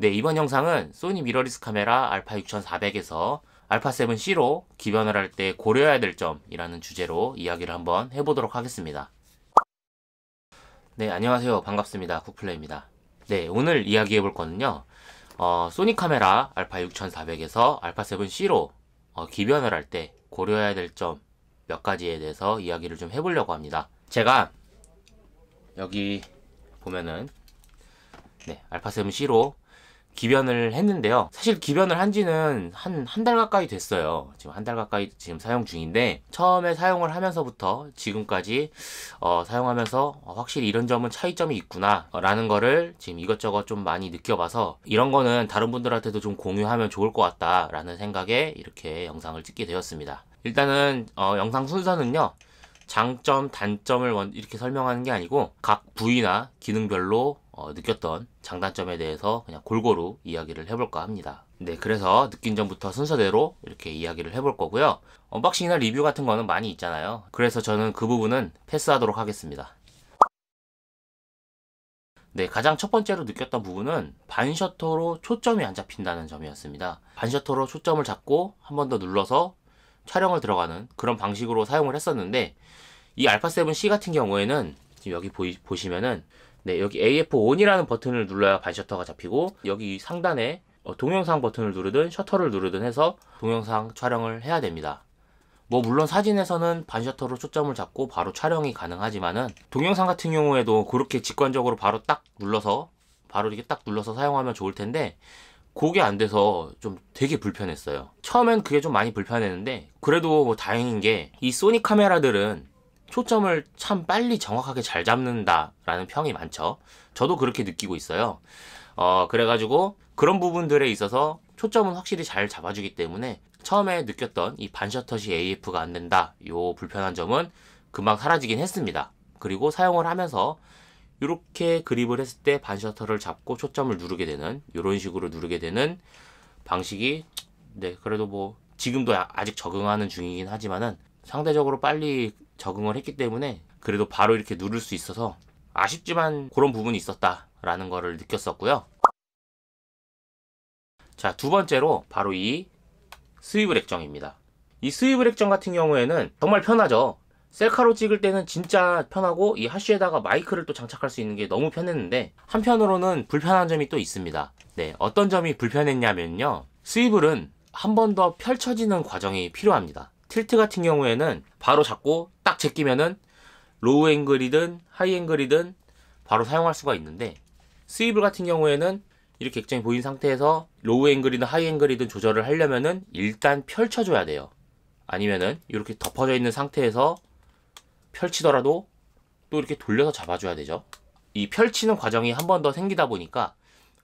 네, 이번 영상은 소니 미러리스 카메라 알파 6400에서 알파 7C로 기변을 할 때 고려해야 될 점이라는 주제로 이야기를 한번 해보도록 하겠습니다. 네, 안녕하세요. 반갑습니다. 쿡플레이입니다. 네, 오늘 이야기해 볼 거는요. 소니 카메라 알파 6400에서 알파 7C로 기변을 할 때 고려해야 될 점 몇 가지에 대해서 이야기를 좀 해보려고 합니다. 제가 여기 보면은 네, 알파 7C로 기변을 했는데요. 사실 기변을 한 지는 한 달 가까이 됐어요. 지금 한 달 가까이 지금 사용 중인데, 처음에 사용을 하면서부터 지금까지 사용하면서 확실히 이런 점은 차이점이 있구나 라는 거를 지금 이것저것 좀 많이 느껴봐서, 이런 거는 다른 분들한테도 좀 공유하면 좋을 것 같다 라는 생각에 이렇게 영상을 찍게 되었습니다. 일단은 영상 순서는요, 장점, 단점을 이렇게 설명하는 게 아니고 각 부위나 기능별로 느꼈던 장단점에 대해서 그냥 골고루 이야기를 해볼까 합니다. 네, 그래서 느낀 점부터 순서대로 이렇게 이야기를 해볼 거고요. 언박싱이나 리뷰 같은 거는 많이 있잖아요. 그래서 저는 그 부분은 패스하도록 하겠습니다. 네, 가장 첫 번째로 느꼈던 부분은 반셔터로 초점이 안 잡힌다는 점이었습니다. 반셔터로 초점을 잡고 한 번 더 눌러서 촬영을 들어가는 그런 방식으로 사용을 했었는데, 이 알파 7C 같은 경우에는 지금 여기 보시면은 네, 여기 AF ON이라는 버튼을 눌러야 반셔터가 잡히고, 여기 상단에 동영상 버튼을 누르든 셔터를 누르든 해서 동영상 촬영을 해야 됩니다. 뭐 물론 사진에서는 반셔터로 초점을 잡고 바로 촬영이 가능하지만은, 동영상 같은 경우에도 그렇게 직관적으로 바로 딱 눌러서 바로 이렇게 딱 눌러서 사용하면 좋을 텐데, 그게 안 돼서 좀 되게 불편했어요. 처음엔 그게 좀 많이 불편했는데, 그래도 뭐 다행인 게 이 소니 카메라들은 초점을 참 빨리 정확하게 잘 잡는다 라는 평이 많죠. 저도 그렇게 느끼고 있어요. 그래가지고 그런 부분들에 있어서 초점은 확실히 잘 잡아주기 때문에 처음에 느꼈던 이 반셔터시 AF가 안 된다, 요 불편한 점은 금방 사라지긴 했습니다. 그리고 사용을 하면서 이렇게 그립을 했을 때 반셔터를 잡고 초점을 누르게 되는, 이런 식으로 누르게 되는 방식이 네, 그래도 뭐 지금도 아직 적응하는 중이긴 하지만은 상대적으로 빨리 적응을 했기 때문에 그래도 바로 이렇게 누를 수 있어서 아쉽지만 그런 부분이 있었다라는 거를 느꼈었고요. 자, 두 번째로 바로 이 스위블 액정입니다. 이 스위블 액정 같은 경우에는 정말 편하죠. 셀카로 찍을 때는 진짜 편하고, 이 하쉬에다가 마이크를 또 장착할 수 있는 게 너무 편했는데, 한편으로는 불편한 점이 또 있습니다. 네, 어떤 점이 불편했냐면요, 스위블은 한 번 더 펼쳐지는 과정이 필요합니다. 틸트 같은 경우에는 바로 잡고 딱 제끼면은 로우 앵글이든 하이 앵글이든 바로 사용할 수가 있는데, 스위블 같은 경우에는 이렇게 액정이 보인 상태에서 로우 앵글이든 하이 앵글이든 조절을 하려면은 일단 펼쳐줘야 돼요. 아니면은 이렇게 덮어져 있는 상태에서 펼치더라도 또 이렇게 돌려서 잡아줘야 되죠. 이 펼치는 과정이 한 번 더 생기다 보니까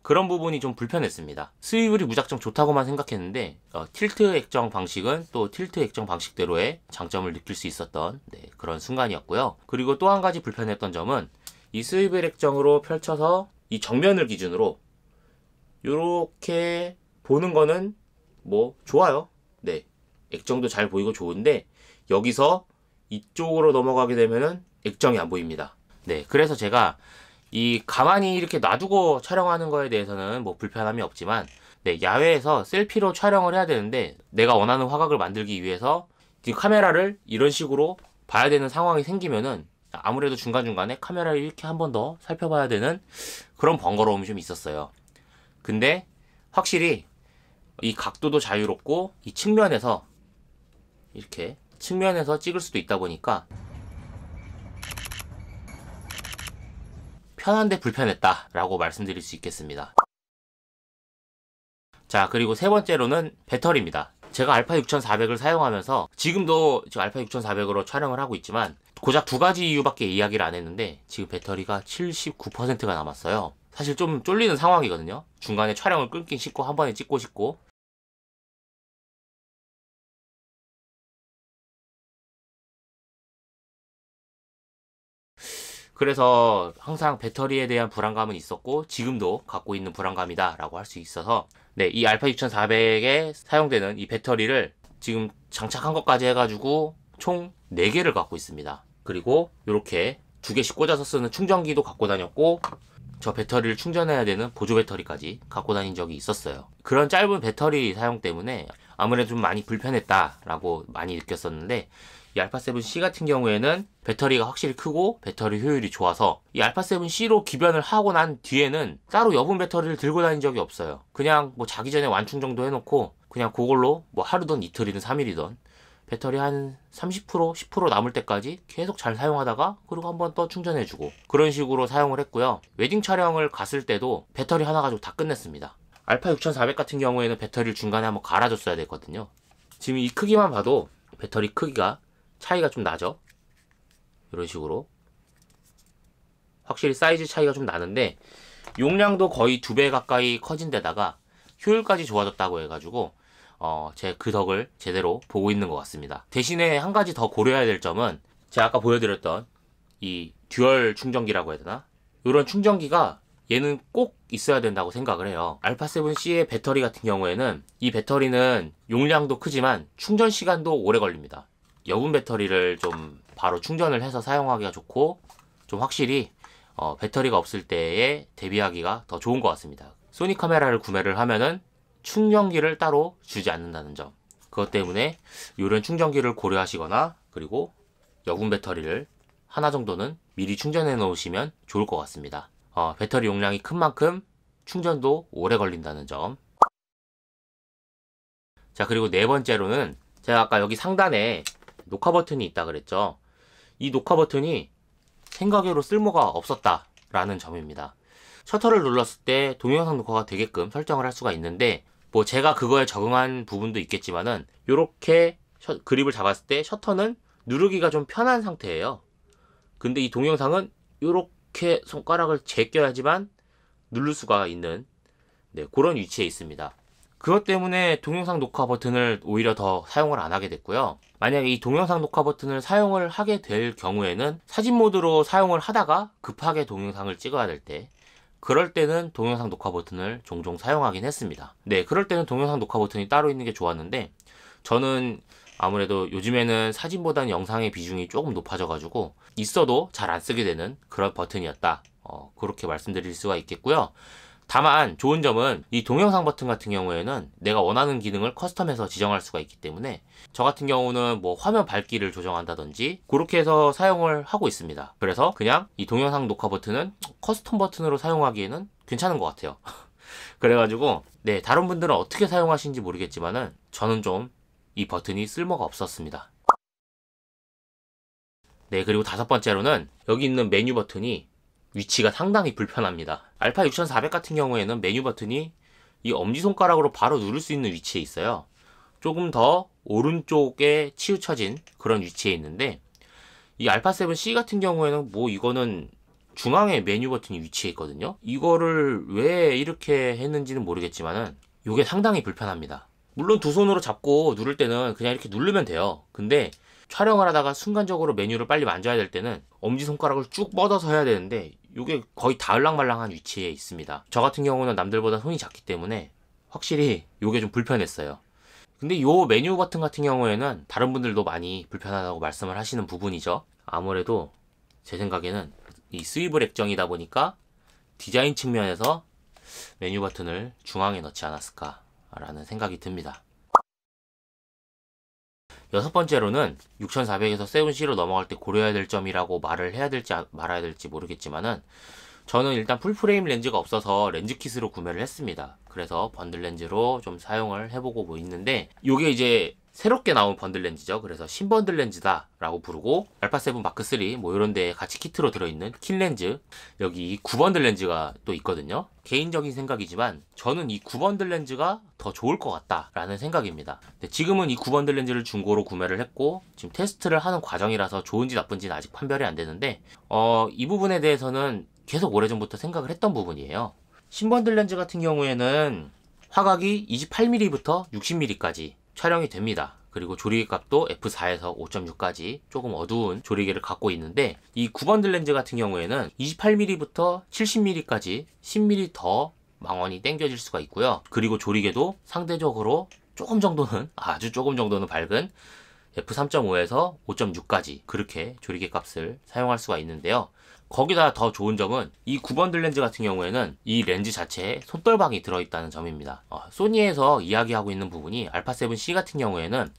그런 부분이 좀 불편했습니다. 스위블이 무작정 좋다고만 생각했는데, 틸트 액정 방식은 또 틸트 액정 방식대로의 장점을 느낄 수 있었던 그런 순간이었고요. 그리고 또 한 가지 불편했던 점은, 이 스위블 액정으로 펼쳐서 이 정면을 기준으로 이렇게 보는 거는 뭐 좋아요. 네, 액정도 잘 보이고 좋은데, 여기서 이쪽으로 넘어가게 되면은 액정이 안 보입니다. 네, 그래서 제가 이 가만히 이렇게 놔두고 촬영하는 거에 대해서는 뭐 불편함이 없지만, 네, 야외에서 셀피로 촬영을 해야 되는데 내가 원하는 화각을 만들기 위해서 이 카메라를 이런 식으로 봐야 되는 상황이 생기면은 아무래도 중간중간에 카메라를 이렇게 한 번 더 살펴봐야 되는 그런 번거로움이 좀 있었어요. 근데 확실히 이 각도도 자유롭고, 이 측면에서 이렇게 측면에서 찍을 수도 있다 보니까 편한데 불편했다 라고 말씀드릴 수 있겠습니다. 자, 그리고 세 번째로는 배터리입니다. 제가 알파 6400을 사용하면서 지금도 지금 알파 6400으로 촬영을 하고 있지만, 고작 두 가지 이유밖에 이야기를 안 했는데 지금 배터리가 79%가 남았어요. 사실 좀 쫄리는 상황이거든요. 중간에 촬영을 끊긴 싶고 한 번에 찍고 싶고. 그래서 항상 배터리에 대한 불안감은 있었고, 지금도 갖고 있는 불안감이다 라고 할 수 있어서, 네, 이 알파 6400에 사용되는 이 배터리를 지금 장착한 것까지 해가지고 총 4개를 갖고 있습니다. 그리고 이렇게 2개씩 꽂아서 쓰는 충전기도 갖고 다녔고, 저 배터리를 충전해야 되는 보조 배터리까지 갖고 다닌 적이 있었어요. 그런 짧은 배터리 사용 때문에 아무래도 좀 많이 불편했다라고 많이 느꼈었는데, 이 알파7C 같은 경우에는 배터리가 확실히 크고 배터리 효율이 좋아서 이 알파7C로 기변을 하고 난 뒤에는 따로 여분 배터리를 들고 다닌 적이 없어요. 그냥 뭐 자기 전에 완충 정도 해놓고 그냥 그걸로 뭐 하루든 이틀이든 3일이든 배터리 한 30%, 10% 남을 때까지 계속 잘 사용하다가 그리고 한번 또 충전해주고 그런 식으로 사용을 했고요. 웨딩 촬영을 갔을 때도 배터리 하나 가지고 다 끝냈습니다. 알파 6400 같은 경우에는 배터리를 중간에 한번 갈아줬어야 되거든요. 지금 이 크기만 봐도 배터리 크기가 차이가 좀 나죠. 이런 식으로 확실히 사이즈 차이가 좀 나는데, 용량도 거의 2배 가까이 커진 데다가 효율까지 좋아졌다고 해가지고 제 그 덕을 제대로 보고 있는 것 같습니다. 대신에 한 가지 더 고려해야 될 점은 제가 아까 보여드렸던 이 듀얼 충전기라고 해야 되나? 이런 충전기가 얘는 꼭 있어야 된다고 생각을 해요. 알파7C의 배터리 같은 경우에는 이 배터리는 용량도 크지만 충전 시간도 오래 걸립니다. 여분 배터리를 좀 바로 충전을 해서 사용하기가 좋고 좀 확실히 배터리가 없을 때에 대비하기가 더 좋은 것 같습니다. 소니 카메라를 구매를 하면은 충전기를 따로 주지 않는다는 점, 그것 때문에 이런 충전기를 고려하시거나 그리고 여분 배터리를 하나 정도는 미리 충전해 놓으시면 좋을 것 같습니다. 배터리 용량이 큰 만큼 충전도 오래 걸린다는 점. 자, 그리고 네 번째로는 제가 아까 여기 상단에 녹화 버튼이 있다 그랬죠. 이 녹화 버튼이 생각외로 쓸모가 없었다라는 점입니다. 셔터를 눌렀을 때 동영상 녹화가 되게끔 설정을 할 수가 있는데, 뭐 제가 그거에 적응한 부분도 있겠지만은 이렇게 그립을 잡았을 때 셔터는 누르기가 좀 편한 상태예요. 근데 이 동영상은 이렇게 손가락을 제껴야지만 누를 수가 있는 그런 위치에 있습니다. 그것 때문에 동영상 녹화 버튼을 오히려 더 사용을 안 하게 됐고요. 만약에 이 동영상 녹화 버튼을 사용을 하게 될 경우에는 사진 모드로 사용을 하다가 급하게 동영상을 찍어야 될 때, 그럴 때는 동영상 녹화 버튼을 종종 사용하긴 했습니다. 그럴 때는 동영상 녹화 버튼이 따로 있는 게 좋았는데, 저는 아무래도 요즘에는 사진보다는 영상의 비중이 조금 높아져가지고 있어도 잘 안 쓰게 되는 그런 버튼이었다. 그렇게 말씀드릴 수가 있겠고요. 다만 좋은 점은 이 동영상 버튼 같은 경우에는 내가 원하는 기능을 커스텀해서 지정할 수가 있기 때문에, 저 같은 경우는 뭐 화면 밝기를 조정한다든지 그렇게 해서 사용을 하고 있습니다. 그래서 그냥 이 동영상 녹화 버튼은 커스텀 버튼으로 사용하기에는 괜찮은 것 같아요. 그래가지고 다른 분들은 어떻게 사용하시는지 모르겠지만은 저는 좀 이 버튼이 쓸모가 없었습니다. 그리고 다섯 번째로는 여기 있는 메뉴 버튼이 위치가 상당히 불편합니다. 알파 6400 같은 경우에는 메뉴 버튼이 이 엄지손가락으로 바로 누를 수 있는 위치에 있어요. 조금 더 오른쪽에 치우쳐진 그런 위치에 있는데, 이 알파7C 같은 경우에는 뭐 이거는 중앙에 메뉴 버튼이 위치해 있거든요. 이거를 왜 이렇게 했는지는 모르겠지만은 이게 상당히 불편합니다. 물론 두 손으로 잡고 누를 때는 그냥 이렇게 누르면 돼요. 근데 촬영을 하다가 순간적으로 메뉴를 빨리 만져야 될 때는 엄지손가락을 쭉 뻗어서 해야 되는데 이게 거의 닿을랑말랑한 위치에 있습니다. 저 같은 경우는 남들보다 손이 작기 때문에 확실히 이게 좀 불편했어요. 근데 요 메뉴 버튼 같은 경우에는 다른 분들도 많이 불편하다고 말씀을 하시는 부분이죠. 아무래도 제 생각에는 이 스위블 액정이다 보니까 디자인 측면에서 메뉴 버튼을 중앙에 넣지 않았을까라는 생각이 듭니다. 여섯 번째로는 6400에서 7C로 넘어갈 때 고려해야 될 점이라고 말을 해야 될지 말아야 될지 모르겠지만은, 저는 일단 풀프레임 렌즈가 없어서 렌즈 킷으로 구매를 했습니다. 그래서 번들 렌즈로 좀 사용을 해보고 뭐 있는데, 이게 이제 새롭게 나온 번들 렌즈죠. 그래서 신번들 렌즈다 라고 부르고, 알파7 마크3 뭐 이런 데에 같이 키트로 들어있는 킷 렌즈, 여기 9번들 렌즈가 또 있거든요. 개인적인 생각이지만 저는 이 9번들 렌즈가 더 좋을 것 같다 라는 생각입니다. 지금은 이 9번들 렌즈를 중고로 구매를 했고 지금 테스트를 하는 과정이라서 좋은지 나쁜지는 아직 판별이 안 되는데, 이 부분에 대해서는 계속 오래전부터 생각을 했던 부분이에요. 신번들 렌즈 같은 경우에는 화각이 28mm부터 60mm까지 촬영이 됩니다. 그리고 조리개 값도 f4에서 5.6까지 조금 어두운 조리개를 갖고 있는데, 이 9번들 렌즈 같은 경우에는 28mm부터 70mm까지 10mm 더 망원이 당겨질 수가 있고요. 그리고 조리개도 상대적으로 조금 정도는, 아주 조금 정도는 밝은 f3.5에서 5.6까지 그렇게 조리개 값을 사용할 수가 있는데요. 거기다 더 좋은 점은 이 9번들 렌즈 같은 경우에는 이 렌즈 자체에 손떨방이 들어있다는 점입니다. 소니에서 이야기하고 있는 부분이 α7C 같은 경우에는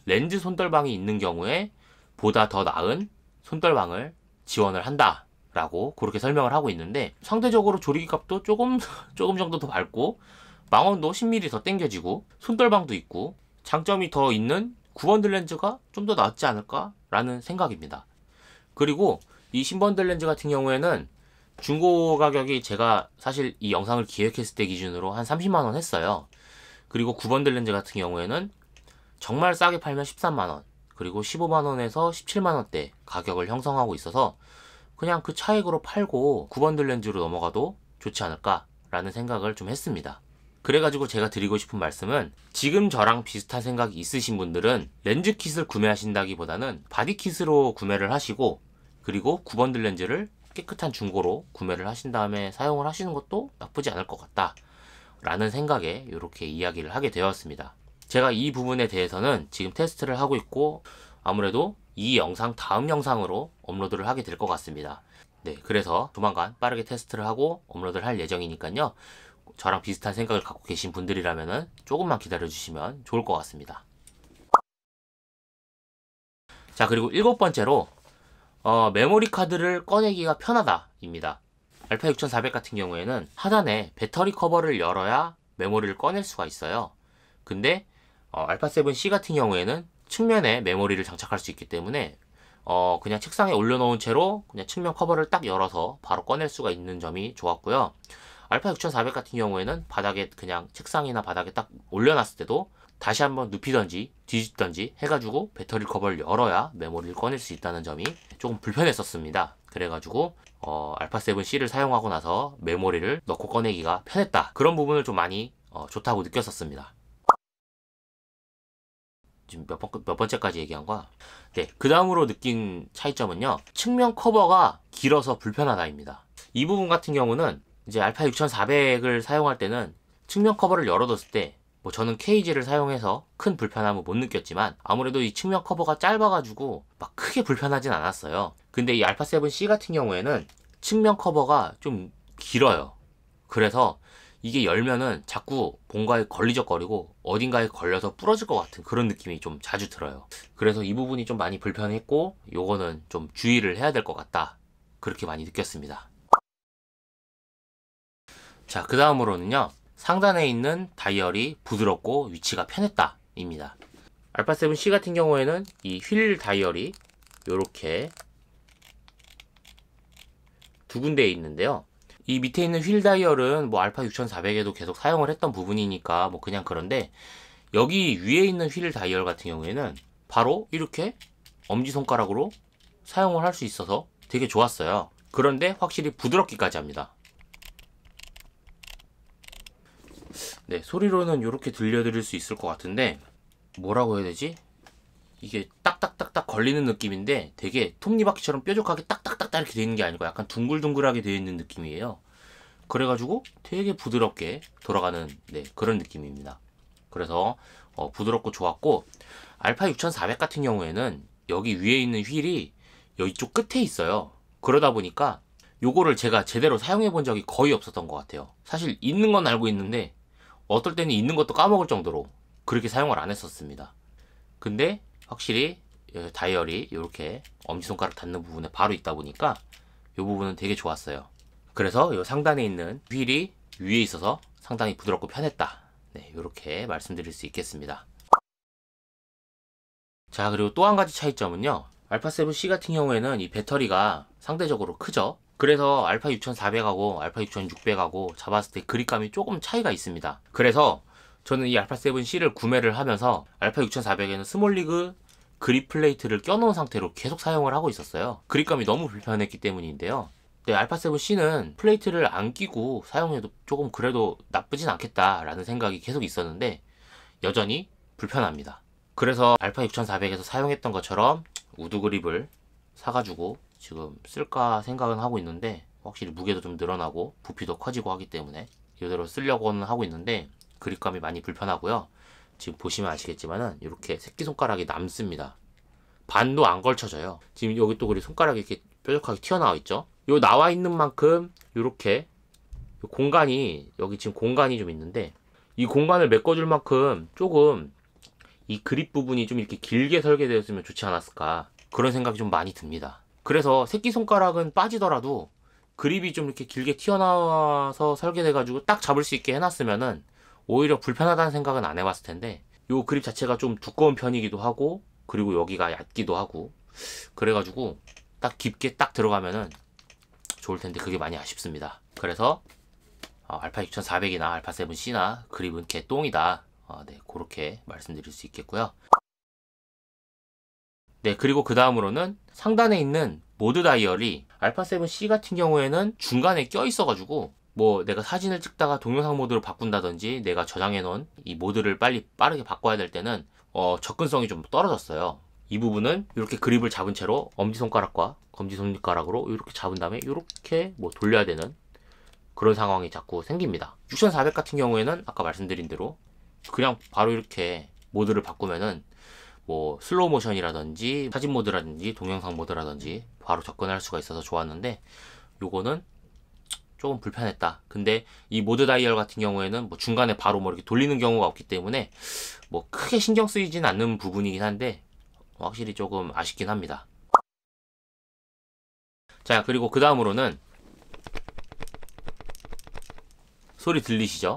렌즈 손떨방이 있는 경우에 보다 더 나은 손떨방을 지원을 한다 라고 그렇게 설명을 하고 있는데, 상대적으로 조리기값도 조금 정도 더 밝고 망원도 10mm 더 당겨지고 손떨방도 있고 장점이 더 있는 9번들 렌즈가 좀 더 낫지 않을까 라는 생각입니다. 그리고 이 10번들 렌즈 같은 경우에는 중고 가격이 제가 사실 이 영상을 기획했을 때 기준으로 한 30만원 했어요. 그리고 9번들 렌즈 같은 경우에는 정말 싸게 팔면 13만원, 그리고 15만원에서 17만원대 가격을 형성하고 있어서 그냥 그 차익으로 팔고 9번들 렌즈로 넘어가도 좋지 않을까 라는 생각을 좀 했습니다. 그래가지고 제가 드리고 싶은 말씀은, 지금 저랑 비슷한 생각이 있으신 분들은 렌즈 킷을 구매하신다기보다는 바디 킷으로 구매를 하시고, 그리고 9번들 렌즈를 깨끗한 중고로 구매를 하신 다음에 사용을 하시는 것도 나쁘지 않을 것 같다 라는 생각에 이렇게 이야기를 하게 되었습니다. 제가 이 부분에 대해서는 지금 테스트를 하고 있고, 아무래도 이 영상 다음 영상으로 업로드를 하게 될 것 같습니다. 네, 그래서 조만간 빠르게 테스트를 하고 업로드를 할 예정이니까요. 저랑 비슷한 생각을 갖고 계신 분들이라면 조금만 기다려 주시면 좋을 것 같습니다. 자, 그리고 7번째로 메모리 카드를 꺼내기가 편하다 입니다. α6400 같은 경우에는 하단에 배터리 커버를 열어야 메모리를 꺼낼 수가 있어요. 근데 α7C 같은 경우에는 측면에 메모리를 장착할 수 있기 때문에 그냥 책상에 올려놓은 채로 그냥 측면 커버를 딱 열어서 바로 꺼낼 수가 있는 점이 좋았고요. α6400 같은 경우에는 바닥에 그냥 책상이나 바닥에 딱 올려놨을 때도 다시 한번 눕히던지 뒤집던지 해가지고 배터리 커버를 열어야 메모리를 꺼낼 수 있다는 점이 조금 불편했었습니다. 그래가지고 α7C를 사용하고 나서 메모리를 넣고 꺼내기가 편했다, 그런 부분을 좀 많이 좋다고 느꼈었습니다. 지금 몇 번째까지 얘기한 거야? 네, 그 다음으로 느낀 차이점은요, 측면 커버가 길어서 불편하다입니다. 이 부분 같은 경우는 이제 α6400을 사용할 때는 측면 커버를 열어뒀을 때 뭐 저는 케이지를 사용해서 큰 불편함을 못 느꼈지만, 아무래도 이 측면 커버가 짧아가지고 막 크게 불편하진 않았어요. 근데 이 α7C 같은 경우에는 측면 커버가 좀 길어요. 그래서 이게 열면은 자꾸 뭔가에 걸리적거리고 어딘가에 걸려서 부러질 것 같은 그런 느낌이 좀 자주 들어요. 그래서 이 부분이 좀 많이 불편했고, 요거는 좀 주의를 해야 될 것 같다, 그렇게 많이 느꼈습니다. 자, 그 다음으로는요, 상단에 있는 다이얼이 부드럽고 위치가 편했다 입니다. α7C 같은 경우에는 이 휠 다이얼이 요렇게 두 군데에 있는데요, 이 밑에 있는 휠 다이얼은 뭐 α6400에도 계속 사용을 했던 부분이니까 뭐 그냥 그런데, 여기 위에 있는 휠 다이얼 같은 경우에는 바로 이렇게 엄지손가락으로 사용을 할 수 있어서 되게 좋았어요. 그런데 확실히 부드럽기까지 합니다. 네, 소리로는 이렇게 들려드릴 수 있을 것 같은데, 뭐라고 해야 되지? 이게 딱딱딱딱 걸리는 느낌인데 되게 톱니바퀴처럼 뾰족하게 딱딱딱딱 이렇게 되어 있는 게 아니고 약간 둥글둥글하게 되어 있는 느낌이에요. 그래가지고 되게 부드럽게 돌아가는 그런 느낌입니다. 그래서 부드럽고 좋았고, α6400 같은 경우에는 여기 위에 있는 휠이 이쪽 끝에 있어요. 그러다 보니까 요거를 제가 제대로 사용해 본 적이 거의 없었던 것 같아요. 사실 있는 건 알고 있는데 어떨 때는 있는 것도 까먹을 정도로 그렇게 사용을 안 했었습니다. 근데 확실히 다이얼이 이렇게 엄지손가락 닿는 부분에 바로 있다 보니까 이 부분은 되게 좋았어요. 그래서 이 상단에 있는 휠이 위에 있어서 상당히 부드럽고 편했다, 네, 이렇게 말씀드릴 수 있겠습니다. 자, 그리고 또 한 가지 차이점은요, α7C 같은 경우에는 이 배터리가 상대적으로 크죠. 그래서 α6400하고 α6600하고 잡았을 때 그립감이 조금 차이가 있습니다. 그래서 저는 이 α7C를 구매를 하면서 α6400에는 스몰리그 그립 플레이트를 껴놓은 상태로 계속 사용을 하고 있었어요. 그립감이 너무 불편했기 때문인데요. α7C는 플레이트를 안 끼고 사용해도 조금 그래도 나쁘진 않겠다라는 생각이 계속 있었는데 여전히 불편합니다. 그래서 α6400에서 사용했던 것처럼 우드 그립을 사가지고 지금 쓸까 생각은 하고 있는데, 확실히 무게도 좀 늘어나고 부피도 커지고 하기 때문에 이대로 쓰려고는 하고 있는데 그립감이 많이 불편하고요. 지금 보시면 아시겠지만은 이렇게 새끼손가락이 남습니다. 반도 안 걸쳐져요. 지금 여기 또 그리고 손가락이 이렇게 뾰족하게 튀어나와 있죠. 요 나와 있는 만큼 요렇게 공간이, 여기 지금 공간이 좀 있는데 이 공간을 메꿔줄 만큼 조금 이 그립 부분이 좀 이렇게 길게 설계되었으면 좋지 않았을까, 그런 생각이 좀 많이 듭니다. 그래서 새끼손가락은 빠지더라도 그립이 좀 이렇게 길게 튀어나와서 설계돼가지고 딱 잡을 수 있게 해놨으면은 오히려 불편하다는 생각은 안 해봤을 텐데, 요 그립 자체가 좀 두꺼운 편이기도 하고 그리고 여기가 얕기도 하고 그래가지고 딱 깊게 딱 들어가면은 좋을 텐데 그게 많이 아쉽습니다. 그래서 알파 6400이나 알파 7C나 그립은 개똥이다. 네, 그렇게 말씀드릴 수 있겠고요. 네, 그리고 그 다음으로는 상단에 있는 모드 다이얼이 알파 7C 같은 경우에는 중간에 껴 있어가지고 뭐 내가 사진을 찍다가 동영상 모드로 바꾼다든지 내가 저장해 놓은 이 모드를 빠르게 바꿔야 될 때는 접근성이 좀 떨어졌어요. 이 부분은 이렇게 그립을 잡은 채로 엄지손가락과 검지손가락으로 이렇게 잡은 다음에 이렇게 뭐 돌려야 되는 그런 상황이 자꾸 생깁니다. 6400 같은 경우에는 아까 말씀드린 대로 그냥 바로 이렇게 모드를 바꾸면은 뭐 슬로우 모션이라든지 사진 모드라든지 동영상 모드라든지 바로 접근할 수가 있어서 좋았는데, 요거는 조금 불편했다. 근데 이 모드 다이얼 같은 경우에는 뭐 중간에 바로 뭐 이렇게 돌리는 경우가 없기 때문에 뭐 크게 신경 쓰이진 않는 부분이긴 한데 확실히 조금 아쉽긴 합니다. 자, 그리고 그 다음으로는 소리 들리시죠?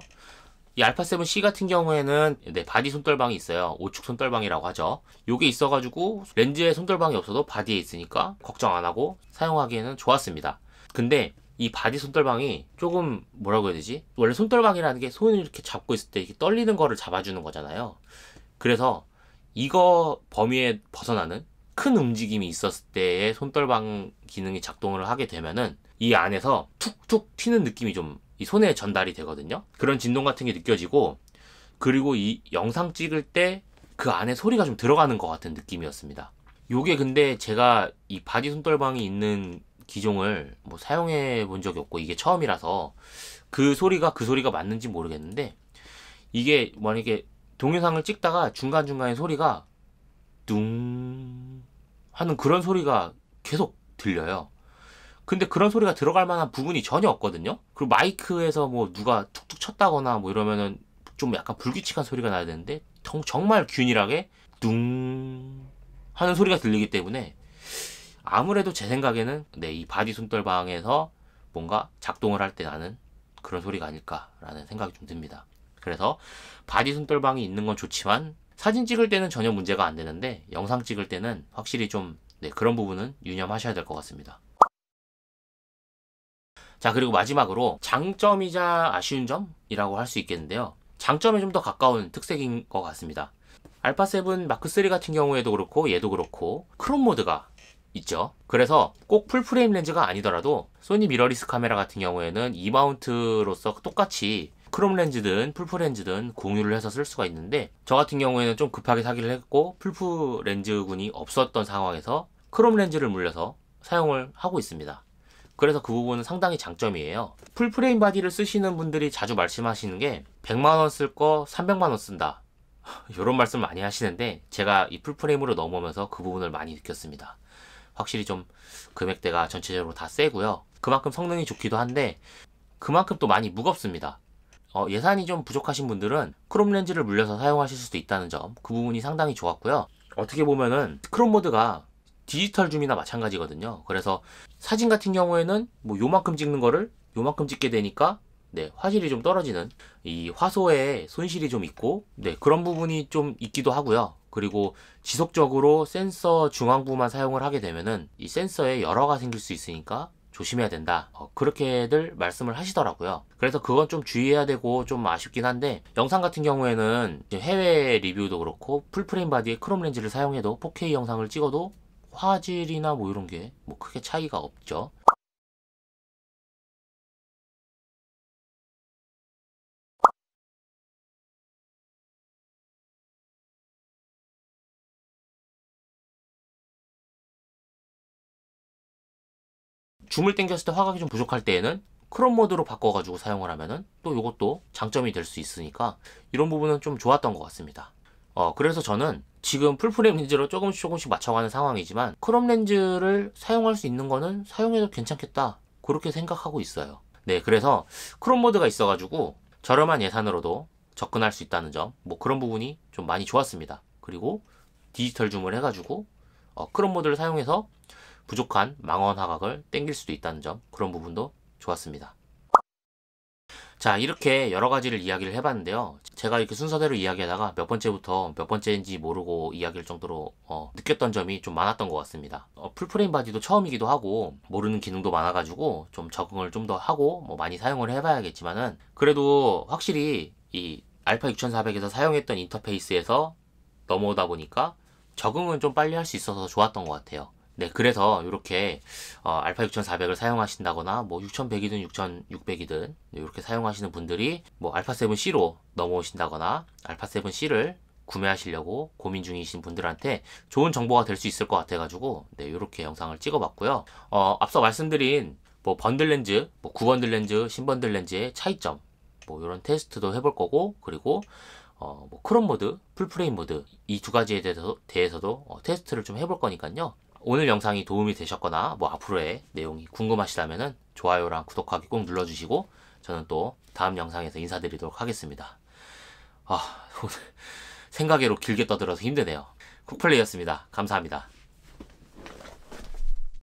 이 알파 7C 같은 경우에는 네, 바디 손떨방이 있어요. 오축 손떨방이라고 하죠. 요게 있어가지고 렌즈에 손떨방이 없어도 바디에 있으니까 걱정 안 하고 사용하기에는 좋았습니다. 근데 이 바디 손떨방이 조금 뭐라고 해야 되지? 원래 손떨방이라는 게 손을 이렇게 잡고 있을 때 이렇게 떨리는 거를 잡아주는 거잖아요. 그래서 이거 범위에 벗어나는 큰 움직임이 있었을 때의 손떨방 기능이 작동을 하게 되면은 이 안에서 툭툭 튀는 느낌이 좀 이 손에 전달이 되거든요. 그런 진동 같은 게 느껴지고, 그리고 이 영상 찍을 때 그 안에 소리가 좀 들어가는 것 같은 느낌이었습니다. 요게 근데 제가 이 바디 손떨방이 있는 기종을 뭐 사용해 본 적이 없고 이게 처음이라서 그 소리가 맞는지 모르겠는데, 이게 만약에 동영상을 찍다가 중간중간에 소리가 뚱 하는 그런 소리가 계속 들려요. 근데 그런 소리가 들어갈 만한 부분이 전혀 없거든요. 그리고 마이크에서 뭐 누가 툭툭 쳤다거나 뭐 이러면은 좀 약간 불규칙한 소리가 나야 되는데 정말 균일하게 뚱 하는 소리가 들리기 때문에 아무래도 제 생각에는 네, 이 바디 손떨방에서 뭔가 작동을 할 때 나는 그런 소리가 아닐까라는 생각이 좀 듭니다. 그래서 바디 손떨방이 있는 건 좋지만 사진 찍을 때는 전혀 문제가 안 되는데 영상 찍을 때는 확실히 좀 네, 그런 부분은 유념하셔야 될 것 같습니다. 자, 그리고 마지막으로 장점이자 아쉬운 점이라고 할 수 있겠는데요. 장점에 좀 더 가까운 특색인 것 같습니다. 알파 7 마크 3 같은 경우에도 그렇고 얘도 그렇고 크롭 모드가 있죠. 그래서 꼭 풀프레임 렌즈가 아니더라도 소니 미러리스 카메라 같은 경우에는 E마운트로서 똑같이 크롭 렌즈든 풀프 렌즈든 공유를 해서 쓸 수가 있는데, 저 같은 경우에는 좀 급하게 사기를 했고 풀프 렌즈군이 없었던 상황에서 크롭 렌즈를 물려서 사용을 하고 있습니다. 그래서 그 부분은 상당히 장점이에요. 풀프레임 바디를 쓰시는 분들이 자주 말씀하시는 게 100만원 쓸 거 300만원 쓴다, 이런 말씀 많이 하시는데 제가 이 풀프레임으로 넘어오면서 그 부분을 많이 느꼈습니다. 확실히 좀 금액대가 전체적으로 다 세고요. 그만큼 성능이 좋기도 한데 그만큼 또 많이 무겁습니다. 예산이 좀 부족하신 분들은 크롭 렌즈를 물려서 사용하실 수도 있다는 점, 그 부분이 상당히 좋았고요. 어떻게 보면은 크롭 모드가 디지털 줌이나 마찬가지거든요. 그래서 사진 같은 경우에는 뭐 요만큼 찍는 거를 요만큼 찍게 되니까 네, 화질이 좀 떨어지는, 이 화소에 손실이 좀 있고 네, 그런 부분이 좀 있기도 하고요. 그리고 지속적으로 센서 중앙부만 사용을 하게 되면은 이 센서에 열화가 생길 수 있으니까 조심해야 된다, 그렇게들 말씀을 하시더라고요. 그래서 그건 좀 주의해야 되고 좀 아쉽긴 한데, 영상 같은 경우에는 해외 리뷰도 그렇고 풀프레임 바디에 크롭 렌즈를 사용해도 4K 영상을 찍어도 화질이나 뭐 이런 게 뭐 크게 차이가 없죠. 줌을 당겼을 때 화각이 좀 부족할 때에는 크롭 모드로 바꿔가지고 사용을 하면은 또 이것도 장점이 될 수 있으니까 이런 부분은 좀 좋았던 것 같습니다. 그래서 저는 지금 풀프레임 렌즈로 조금씩 맞춰가는 상황이지만 크롭 렌즈를 사용할 수 있는 거는 사용해도 괜찮겠다, 그렇게 생각하고 있어요. 네, 그래서 크롭 모드가 있어가지고 저렴한 예산으로도 접근할 수 있다는 점, 뭐 그런 부분이 좀 많이 좋았습니다. 그리고 디지털 줌을 해가지고 크롭 모드를 사용해서 부족한 망원 화각을 땡길 수도 있다는 점, 그런 부분도 좋았습니다. 자, 이렇게 여러 가지를 이야기를 해봤는데요. 제가 이렇게 순서대로 이야기하다가 몇 번째부터 몇 번째인지 모르고 이야기할 정도로 느꼈던 점이 좀 많았던 것 같습니다. 풀프레임 바디도 처음이기도 하고 모르는 기능도 많아가지고 좀 적응을 좀 더 하고 뭐 많이 사용을 해봐야겠지만은, 그래도 확실히 이 알파 6400에서 사용했던 인터페이스에서 넘어오다 보니까 적응은 좀 빨리 할 수 있어서 좋았던 것 같아요. 네, 그래서 이렇게 알파 6400을 사용하신다거나 뭐 6100이든 6600이든 이렇게 사용하시는 분들이 뭐 알파 7C로 넘어오신다거나 알파 7C를 구매하시려고 고민 중이신 분들한테 좋은 정보가 될 수 있을 것 같아가지고 네, 이렇게 영상을 찍어봤고요. 앞서 말씀드린 뭐 번들 렌즈, 뭐 9번들 렌즈, 신번들 렌즈의 차이점, 뭐 이런 테스트도 해볼 거고, 그리고 뭐 크롭 모드, 풀프레임 모드 이 두 가지에 대해서도 테스트를 좀 해볼 거니까요. 오늘 영상이 도움이 되셨거나 뭐 앞으로의 내용이 궁금하시다면은 좋아요랑 구독하기 꼭 눌러주시고, 저는 또 다음 영상에서 인사드리도록 하겠습니다. 오늘 생각외로 길게 떠들어서 힘드네요. 쿡플레이였습니다. 감사합니다.